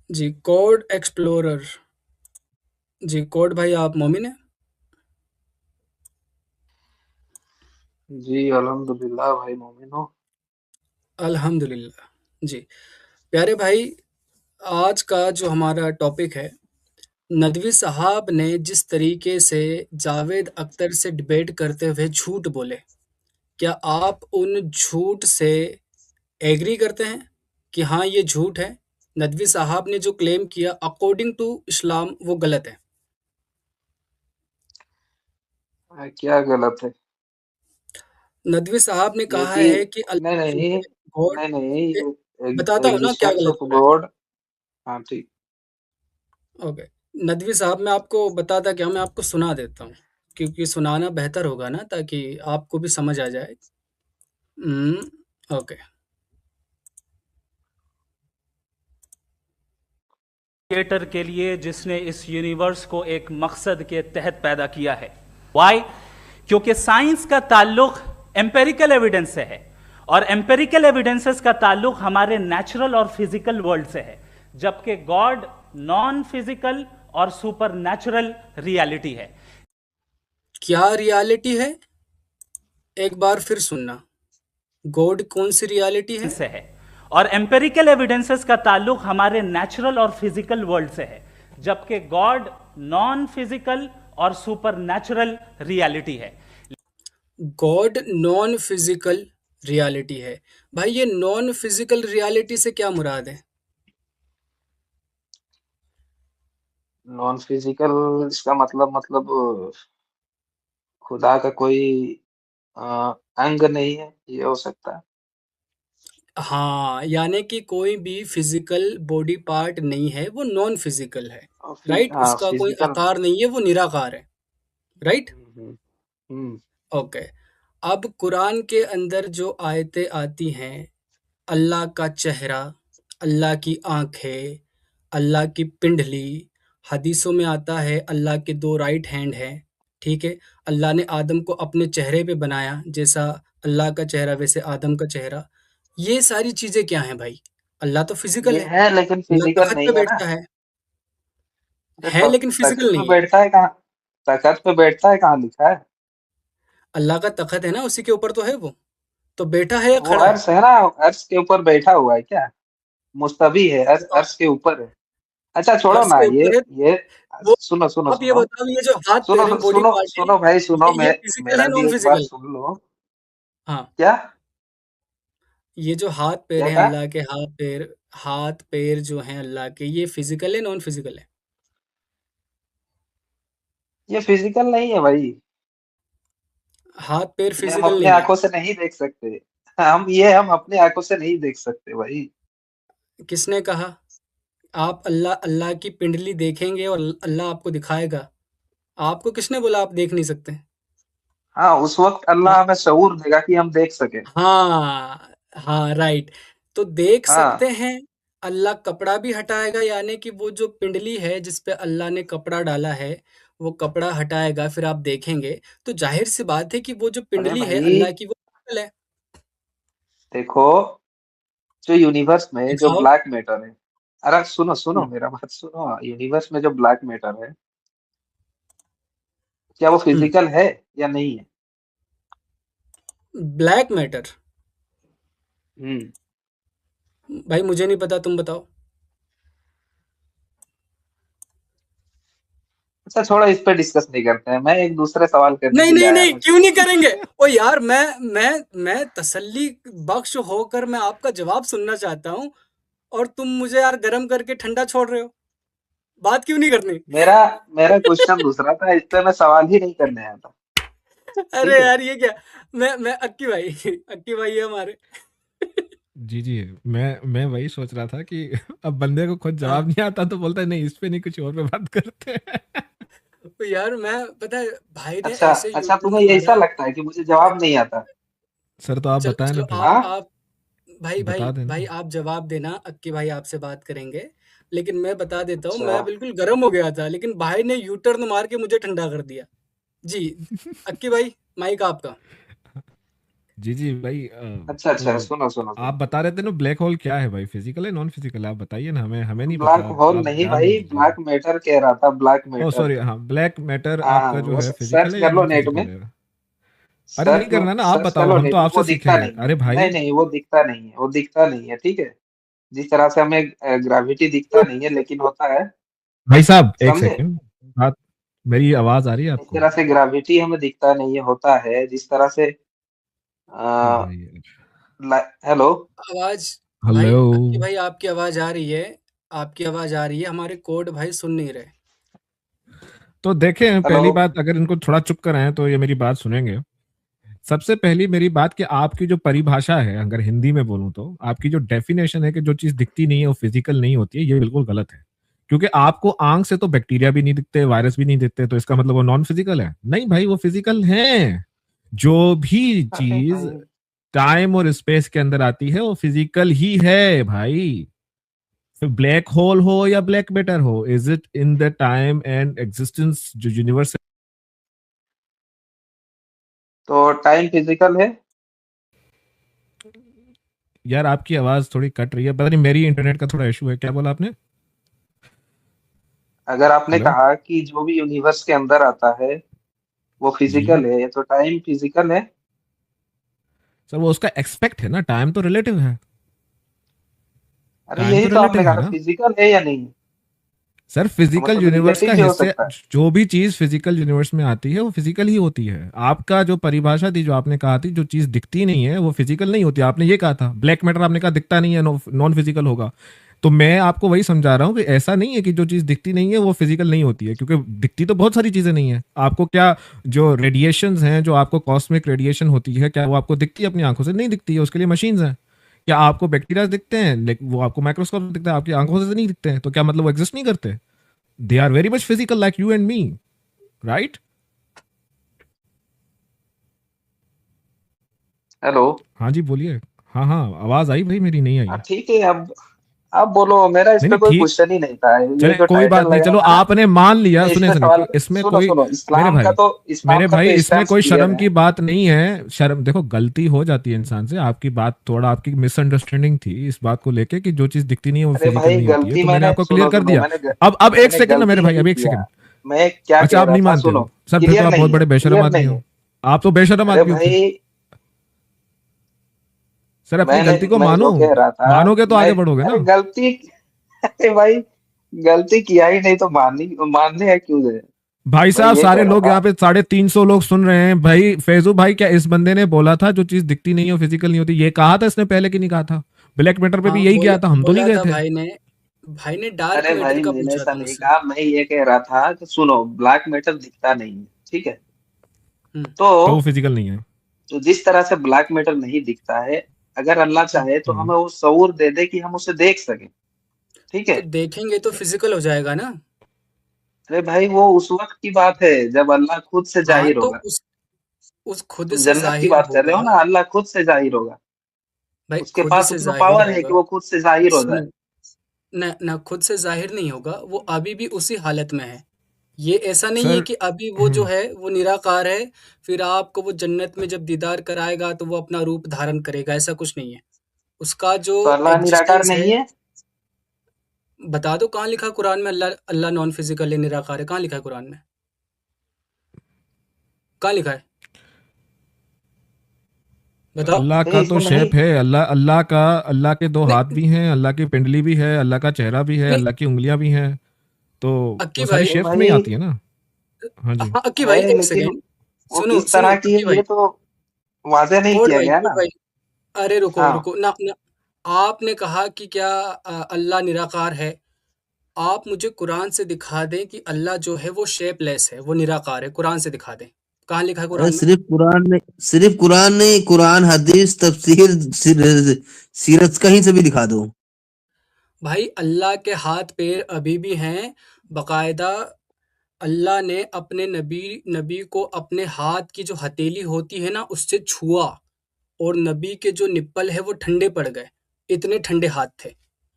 जी, code explorer. जी, code भाई आप मोमिन हैं? जी अल्हम्दुलिल्लाह भाई मोमिन हो। अल्हम्दुलिल्लाह। जी, प्यारे भाई, आज का जो हमारा टॉपिक है, नदवी साहब ने जिस तरीके से जावेद अख्तर से डिबेट करते हुए झूठ बोले, क्या आप उन झूठ से एग्री करते हैं कि हाँ, ये झूठ है? नदवी साहब ने जो क्लेम किया अकॉर्डिंग टू इस्लाम वो गलत है। क्या गलत है? नदवी साहब ने ये कहा कि है कि नहीं अल्लाह नहीं एक गॉड। नहीं नहीं ये बताता हूँ ना क्या एग्जिस्टेंस गलत ऑफ बोला है। गॉड। हाँ ठीक। ओके, नदवी साहब मैं आपको बताता क्या, मैं आपको सुना देता हूँ क्योंकि सुनाना बेहतर होगा ना, ताकि आपको भी समझ आ जाए। ओके। क्रिएटर के लिए जिसने इस यूनिवर्स को एक मकसद के तहत पैदा किया है। वाई? क्योंकि साइंस का ताल्लुक एम्पेरिकल एविडेंस से है, और एम्पेरिकल एविडेंसेस का ताल्लुक हमारे नेचुरल और फिजिकल वर्ल्ड से है, जबकि गॉड नॉन फिजिकल और सुपर नेचुरल रियलिटी है। क्या रियलिटी है? एक बार फिर सुनना। गॉड कौन सी रियलिटी है? से है, और एम्पेरिकल एविडेंसेस का ताल्लुक हमारे नेचुरल और फिजिकल वर्ल्ड से है, जबकि गॉड नॉन फिजिकल और सुपर नेचुरल रियलिटी है। गॉड नॉन फिजिकल रियलिटी है। भाई, ये नॉन फिजिकल रियलिटी से क्या मुराद है? नॉन फिजिकल इसका मतलब खुदा का कोई अ, अंग नहीं है, ये हो सकता है। हाँ, यानी कि कोई भी फिजिकल बॉडी पार्ट नहीं है, वो नॉन फिजिकल है। और राइट, हाँ उसका कोई फिजिकल नहीं। आकार नहीं है, वो निराकार है। राइट। हम्म हम्म हम्म। ओके। अब कुरान के अंदर जो आयतें आती हैं, अल्लाह का चेहरा, अल्लाह की आंखें, अल्लाह की पिंडली, हदीसों में आता है अल्लाह के दो राइट हैंड हैं। ठीक है। अल्लाह ने आदम को अपने चेहरे पे बनाया, जैसा अल्लाह का चेहरा वैसे आदम का चेहरा। ये सारी चीजें क्या हैं भाई? अल्लाह तो फिजिकल ये है। है लेकिन अल्लाह फिजिकल तख्त पे नहीं है ना। बैठता ये है लेकिन तखत फिजिकल पे नहीं है। बैठता है कहाँ? तखत पे बैठता है कहाँ लिखा है? अल्लाह का तख्त है ना, उसी के ऊपर तो है वो। तो बैठा है या वो खड़ा है? अर्श है ना, अर्श के ऊपर बैठा हुआ है क्या? मुस्तवी है, अर्श हाँ, अर्श के ऊपर है। अच्छा छोड़ो अर्श ना के ये ऊपर है। ये वो सुनो सुनो आप ये सुनो बताओ, ये जो हाथ सुनो पैर हैं, बॉडी सुनो पार्ट है, सुनो भाई सुनो, ये मैं फिजिकल है मेरा भी नॉन एक बात फिजिकल? सुन लो। हाँ। क्या? ये जो हाथ पैर क्या हैं कहा? अल्लाह के, हाथ पैर जो हैं अल्लाह के, ये फिजिकल है नॉन फिजिकल है? ये फिजिकल नहीं है भाई। हाथ पैर ये हम फिजिकल अपने नहीं है? आंखों से नहीं देख सकते। हम अपने आंखों से नहीं देख सकते भाई। किसने कहा? आप अल्लाह अल्लाह की पिंडली देखेंगे और अल्लाह आपको दिखाएगा। आपको किसने बोला आप देख नहीं सकते? हाँ उस वक्त हाँ, अल्लाह हमें शऊर देगा कि हम देख सके। हाँ, हाँ, राइट। तो देख सकते हाँ हैं। अल्लाह कपड़ा भी हटाएगा, यानी कि वो जो पिंडली है जिस पे अल्लाह ने कपड़ा डाला है, वो कपड़ा हटाएगा, फिर आप देखेंगे। तो जाहिर सी बात है कि वो जो अरे पिंडली है भाई अल्लाह की, वो फिजिकल है। देखो, जो यूनिवर्स में जो दिखाओ। ब्लैक मैटर है। अरे सुनो सुनो हम्म, मेरा बात सुनो, यूनिवर्स में जो ब्लैक मैटर है, क्या वो हम्म। फिजिकल है या नहीं है? Black matter? हम्म। भाई मुझे नहीं पता, तुम बताओ। अच्छा छोड़ो, इस पे डिस्कस नहीं करते हैं, मैं एक दूसरे सवाल करने नहीं, के लिए नहीं, आया नहीं, हूँ क्यों इसमें। नहीं करेंगे? ओ यार, मैं तसल्ली बख्श होकर मैं आपका जवाब सुनना चाहता हूँ, और तुम मुझे यार गरम करके ठंडा छोड़ रहे हो। बात क्यों नहीं करनी? मेरा मेरा क्वेश्चन दूसरा था, इस पे मैं सवाल ही नहीं करने आया था। ठीक अरे है। यार, ये क्या? मैं अक्की भाई अक्की भाई है हमारे। जी, जी। मैं वही सोच रहा था कि अब बंदे को खुद जवाब हाँ। नहीं आता तो बोलता है नहीं इस पे नहीं, कुछ और पे बात करते हैं। तो यार, मैं पता है, भाई ने अच्छा ऐसे अच्छा, यूटर्न तुम्हें ऐसा मारा। लगता है कि मुझे जवाब नहीं आता? सर तो आप चलो, बताएँ चलो, ना फिर, हाँ। आप भाई, बता दें भाई ना। आप जवाब देना, अक्की भाई आपसे बात करेंगे। लेकिन मैं बता देता हूँ, अच्छा मैं बिल्कुल गर्म हो गया था, लेकिन भाई ने यू टर्न मार के मुझे ठंडा कर दिया। जी, अक्की भाई, माइक आपका। जी जी भाई अच्छा अच्छा, तो सुनो सुनो आप सुनो। बता रहे थे ना ब्लैक होल क्या है भाई, फिजिकल है नॉन फिजिकल है, आप बताइए ना, हमें हमें नहीं पता, ब्लैक होल आप नहीं जान भाई, दीजिए। ब्लैक मैटर कह रहा था, ब्लैक ओ मैटर। सॉरी, हाँ ब्लैक मैटर हाँ, आपका जो वो है सर्च फिजिकल है या कर लो नॉन नेट में। फिजिकल है? अरे नहीं सर्च करना ना, आप सर्च कर बताओ, लो हम तो नेट में, वो आपसे दिखता सीखेंगे, नहीं है। अरे भाई। नहीं नहीं, वो दिखता नहीं है, वो दिखता नहीं है, ठीक है। जिस तरह से हमें ग्रेविटी दिखता नहीं है, लेकिन होता है। भाई साहब एक समझे? सेकंड, बात, मेरी आवाज आ रही है इस आपको? तरह से ग्रेविटी हमें दिखता नहीं है, होता है जिस तरह से। अरे आ, भाई, हेलो। आवाज़ भाई, हेलो। अक्की भाई आपकी आवाज़ आ रही है, आपकी आवाज़ आ रही है, हमारे कोड भाई सुन नहीं रहे। तो देखें, हेलो। पहली बात, अगर इनको थोड़ा चुप कराएं तो ये मेरी बात सुनेंगे। सबसे पहली मेरी बात कि आपकी जो परिभाषा है, अगर हिंदी में बोलूं तो आपकी जो डेफिनेशन है कि जो चीज दिखती नहीं है वो फिजिकल नहीं होती है, ये बिल्कुल गलत है। क्योंकि आपको आंख से तो बैक्टीरिया भी नहीं दिखते, वायरस भी नहीं दिखते, तो इसका मतलब वो नॉन फिजिकल है? नहीं भाई, वो फिजिकल है। जो भी अरे चीज भाई, टाइम और स्पेस के अंदर आती है वो फिजिकल ही है भाई। फिर ब्लैक होल हो या ब्लैक मैटर हो, is it in the time and existence जो यूनिवर्स। तो टाइम फिजिकल है? यार आपकी आवाज थोड़ी कट रही है, पता नहीं मेरी इंटरनेट का थोड़ा इशू है, क्या बोला आपने? अगर आपने हेलो। कहा कि जो भी यूनिवर्स के अंदर आता है वो जी फिजिकल है, तो टाइम फिजिकल है? सर, वो उसका एक्सपेक्ट है ना, टाइम तो रिलेटिव है। अरे टाइम तो यही तो आपने रिलेटिव कहा है था, ना फिजिकल है या नहीं? सर, तो फिजिकल मतलब यूनिवर्स रिलेटिव का भी हो हिस्से, सकता है। जो भी चीज फिजिकल यूनिवर्स में आती है वो फिजिकल ही होती है। आपका जो परिभाषा थी, जो आपने कहा थी जो चीज दिखती नहीं है वो फिजिकल नहीं होती, आपने ये कहा था। ब्लैक मैटर आपने कहा दिखता नहीं है, नॉन फिजिकल होगा। तो मैं आपको वही समझा रहा हूँ कि ऐसा नहीं है कि जो चीज दिखती नहीं है वो फिजिकल नहीं होती है, क्योंकि दिखती तो बहुत सारी चीजें नहीं है आपको। क्या जो रेडिएशंस हैं, जो आपको कॉस्मिक रेडिएशन होती है, क्या वो आपको दिखती है अपनी आंखों से? नहीं दिखती है, उसके लिए मशीन्स हैं। क्या आपको बैक्टीरिया दिखते हैं, लेकिन वो आपको माइक्रोस्कोप से दिखता है, आपकी आंखों से नहीं दिखते हैं, तो क्या मतलब वो एग्जिस्ट नहीं करते? They are very much physical like you and me, right? Hello. हाँ जी बोलिए। हाँ हाँ, आवाज आई भाई, मेरी नहीं हाँ आई? ठीक है, अब बोलो। मेरा इस नहीं पे नहीं कोई ठीक, क्वेश्चन ही नहीं था, ये चले जो कोई बात टाइटल नहीं, लगा चलो था ना। आपने मान लिया, मैं इस सुने पे सुने सवाल, इसमें सुनो कोई, सुनो, मेरे भाई, इस्लाम का तो इसमें स्टैंड कोई क्लियर शर्म है। की बात नहीं है। शर्म देखो, गलती हो जाती है इंसान से, आपकी बात थोड़ा, आपकी मिसअंडरस्टैंडिंग थी इस बात को लेके कि जो चीज दिखती नहीं है वो अरे फिजिकल भाई नहीं होती है, गलती तो मैंने मैंने, आपको क्लियर सुनो कर सुनो, दिया। अब एक मैंने सेकंड ना मेरे गलती भाई, नहीं अब एक किया। सेकंड। मैं क्या अच्छा कह आप रहा नहीं था, मानते सुनो। हो सर, फिर तो क्लियर आप बहुत नहीं है, बड़े बेशरम क्लियर आदमी नहीं हो। है। आप तो बेशरम अरे आदमी हो फिर। भाई, सर अपनी गलती को मैं मानो, जो कह रहा था, मानोगे तो मैं, आगे बढ़ोगे अरे ना। गलती अरे भाई, गलती किया ही नहीं तो मानने हैं क्यों दे? भाई मैं साहब, ये कह सारे रहा लोग था। यहाँ पे 350 लोग सुन रहे हैं भाई। फैजू भाई, क्या इस बंदे ने बोला था जो चीज दिखती नहीं है फिजिकल नहीं होती, ये कहा था इसने पहले कि नहीं कहा था? ब्लैक मैटर पे भी हाँ, यही किया था, हम तो नहीं बोला गए था थे। भाई ने डार्क अरे मैटर भाई, का मैंने पूछा ऐसा था नहीं मुझसे। कहा, मैं ये कह रहा था कि सुनो, ब्लैक मेटल दिखता नहीं है, ठीक है। हुँ, तो तो वो फिजिकल नहीं है। तो जिस तरह से ब्लैक मेटल नहीं दिखता है, अगर अल्लाह हुँ। चाहे तो हम्म। हमें वो शऊर दे दे कि हम उसे देख सकें, ठीक है। तो देखेंगे तो फिजिकल हो जाएगा ना। अरे भाई, वो उस वक्त की बात है जब अल्लाह खुद से हाँ, जाहिर तो होगा। उस खुद तुम से जन्नत की ज़ाहिर बात कर रहे हो होगा। ना, अल्लाह खुद से जाहिर होगा। भाई उसके खुद पास से उतना ज़ाहिर पावर है कि होगा। वो खुद से जाहिर हो सुनो, जाए। ना खुद से ज़ाहिर नहीं होगा, वो अभी भी उसी हालत में है। ये ऐसा नहीं है सर कि अभी वो जो है वो निराकार है, फिर आपको वो जन्नत में जब दीदार कराएगा तो वो अपना रूप धारण करेगा, ऐसा कुछ नहीं है। उसका जो तो अल्लाह निराकार एग्ज़िस्टेंस है, नहीं है? बता दो कहाँ लिखा है कुरान में अल्लाह अल्लाह नॉन फिज़िकल है, निराकार है, कहाँ लिखा है कुरान में? कहाँ लिखा है? बताओ। अल्लाह का तो इसमें नहीं। शेप है, अल्लाह अल्लाह का, अल्लाह के दो हाथ नहीं, भी हैं, अल्लाह की पिंडली भी है, अल्लाह का चेहरा भी है, नहीं, अल्लाह की उंगलियां भी हैं। तो अक्की वो सारी भाई, अरे शेप्स में ही भाई, आती है ना। हाँ जी। हाँ, अक्की भाई है एक लेकिन सेकंड। वो सुनो, किस सुनो तरह की है अक्की भाई, ये तो वाज़ेह नहीं किया गया कोड ना। भाई, अरे रुको, हाँ। रुको ना ना, आपने कहा कि क्या अल्लाह निराकार है। आप मुझे कुरान से दिखा दें कि अल्लाह जो है वो शेपलेस है, वो निराकार है, कुरान से दिखा दें। कहाँ लिखा है अरे कुरान में? सिर्फ कुरान नहीं, कुरान, हदीस, तफसीर, सीरत कहीं से भी दिखा दो। भाई अल्लाह के हाथ पैर अभी भी हैं, बाकायदा अल्लाह ने अपने नबी नबी को अपने हाथ की जो हथेली होती है ना उससे छुआ, और नबी के जो निप्पल है वो ठंडे पड़ गए, इतने ठंडे हाथ थे।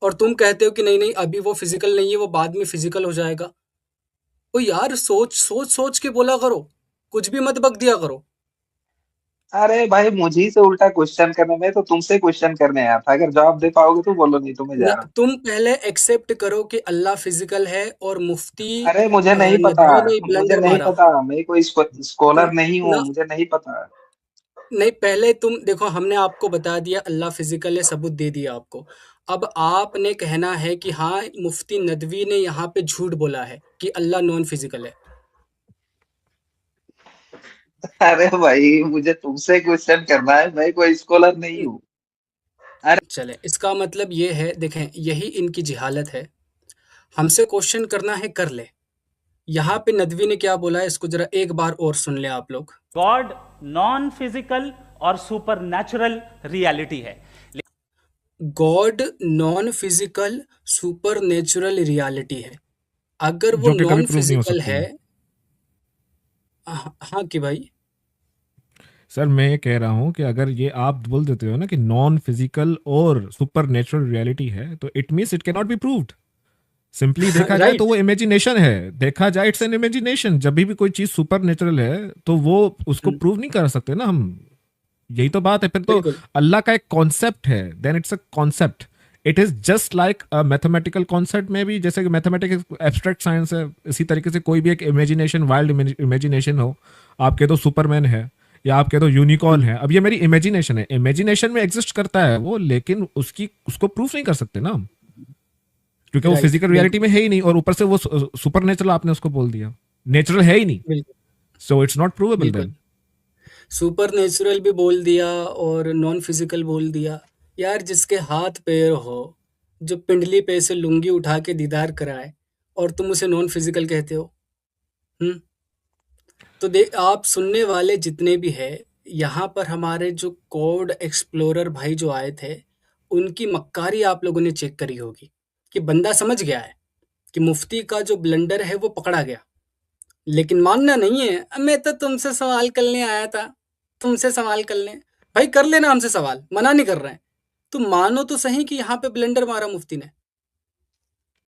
और तुम कहते हो कि नहीं नहीं अभी वो फिजिकल नहीं है, वो बाद में फिजिकल हो जाएगा। ओ यार, सोच सोच सोच के बोला करो, कुछ भी मत बक दिया करो। अरे भाई, मुझे से उल्टा क्वेश्चन करने में तो तुमसे क्वेश्चन करने आया था। अगर जवाब दे पाओगे तो बोलो, नहीं तो मैं जा न, रहा हूँ। तुम पहले एक्सेप्ट करो कि अल्लाह फिजिकल है और मुफ्ती अरे मुझे नहीं पता, नदवी ने मुझे ब्लंडर नहीं मारा। पता, मैं कोई तुम स्कॉलर नहीं हूँ, ना मुझे नहीं पता। नहीं, पहले तुम देखो, हमने आपको बता दिया अल्लाह फिजिकल है, सबूत दे दिया आपको। अब आपने कहना है कि हाँ, मुफ्ती नदवी ने यहाँ पे झूठ बोला है कि अल्लाह नॉन फिजिकल है। अरे भाई, मुझे तुमसे क्वेश्चन करना है, मैं कोई स्कॉलर नहीं हूँ। अरे चले, इसका मतलब ये है, देखें, यही इनकी जिहालत है। हमसे क्वेश्चन करना है, कर ले। यहाँ पे नदवी ने क्या बोला है, इसको जरा एक बार और सुन ले आप लोग। गॉड नॉन फिजिकल और सुपर नेचुरल रियलिटी है। God non physical super natural reality है। अगर वो जो कि कभी नॉन प्रूव नहीं हो फिजिकल सकती है, है। हाँ कि भाई, सर मैं ये कह रहा हूँ कि अगर ये आप बोल देते हो ना कि नॉन फिजिकल और सुपर नेचुरल रियलिटी है, तो it means it can not be proved. Simply देखा जाए तो राइट, वो इमेजिनेशन है। देखा जाए इट्स एन इमेजिनेशन। जब भी कोई चीज सुपर नेचुरल है तो वो उसको प्रूव नहीं कर सकते ना हम। यही तो बात है फिर तो। बिल्कुल अल्लाह का एक कॉन्सेप्ट है, then it's a concept. It is just like a mathematical concept में भी, जैसे कि मैथमेटिक्स एब्स्ट्रैक्ट साइंस है, इसी तरीके से कोई भी एक इमेजिनेशन, वाइल्ड इमेजिनेशन हो। आपके तो सुपरमैन है या आपके तो यूनिकॉर्न है, अब ये मेरी इमेजिनेशन है, इमेजिनेशन में एग्जिस्ट करता है वो, लेकिन उसकी उसको प्रूफ नहीं कर सकते ना हम, क्योंकि वो राइट, फिजिकल रियलिटी बिल्कुल में है ही नहीं, और ऊपर से वो सुपर नेचुरल आपने उसको बोल दिया, नेचुरल है ही नहीं। बिल्कुल सो इट्स नॉट प्रूवेबल बिल्कुल। देन। सुपर नेचुरल भी बोल दिया और नॉन फिजिकल बोल दिया। यार, जिसके हाथ पैर हो, जो पिंडली पे से लुंगी उठा के दीदार कराए, और तुम उसे नॉन फिजिकल कहते हो। हम्म तो देख, आप सुनने वाले जितने भी हैं, यहाँ पर हमारे जो कोड एक्सप्लोरर भाई जो आए थे, उनकी मक्कारी आप लोगों ने चेक करी होगी कि बंदा समझ गया है कि मुफ्ती का जो ब्लंडर है वो पकड़ा गया, लेकिन मानना नहीं है। मैं तो तुमसे सवाल करने आया था, तुमसे सवाल कर लें। भाई, कर लेना हमसे सवाल, मना नहीं कर रहे हैं। तुम मानो तो सही कि यहाँ पे ब्लंडर मारा मुफ्ती ने।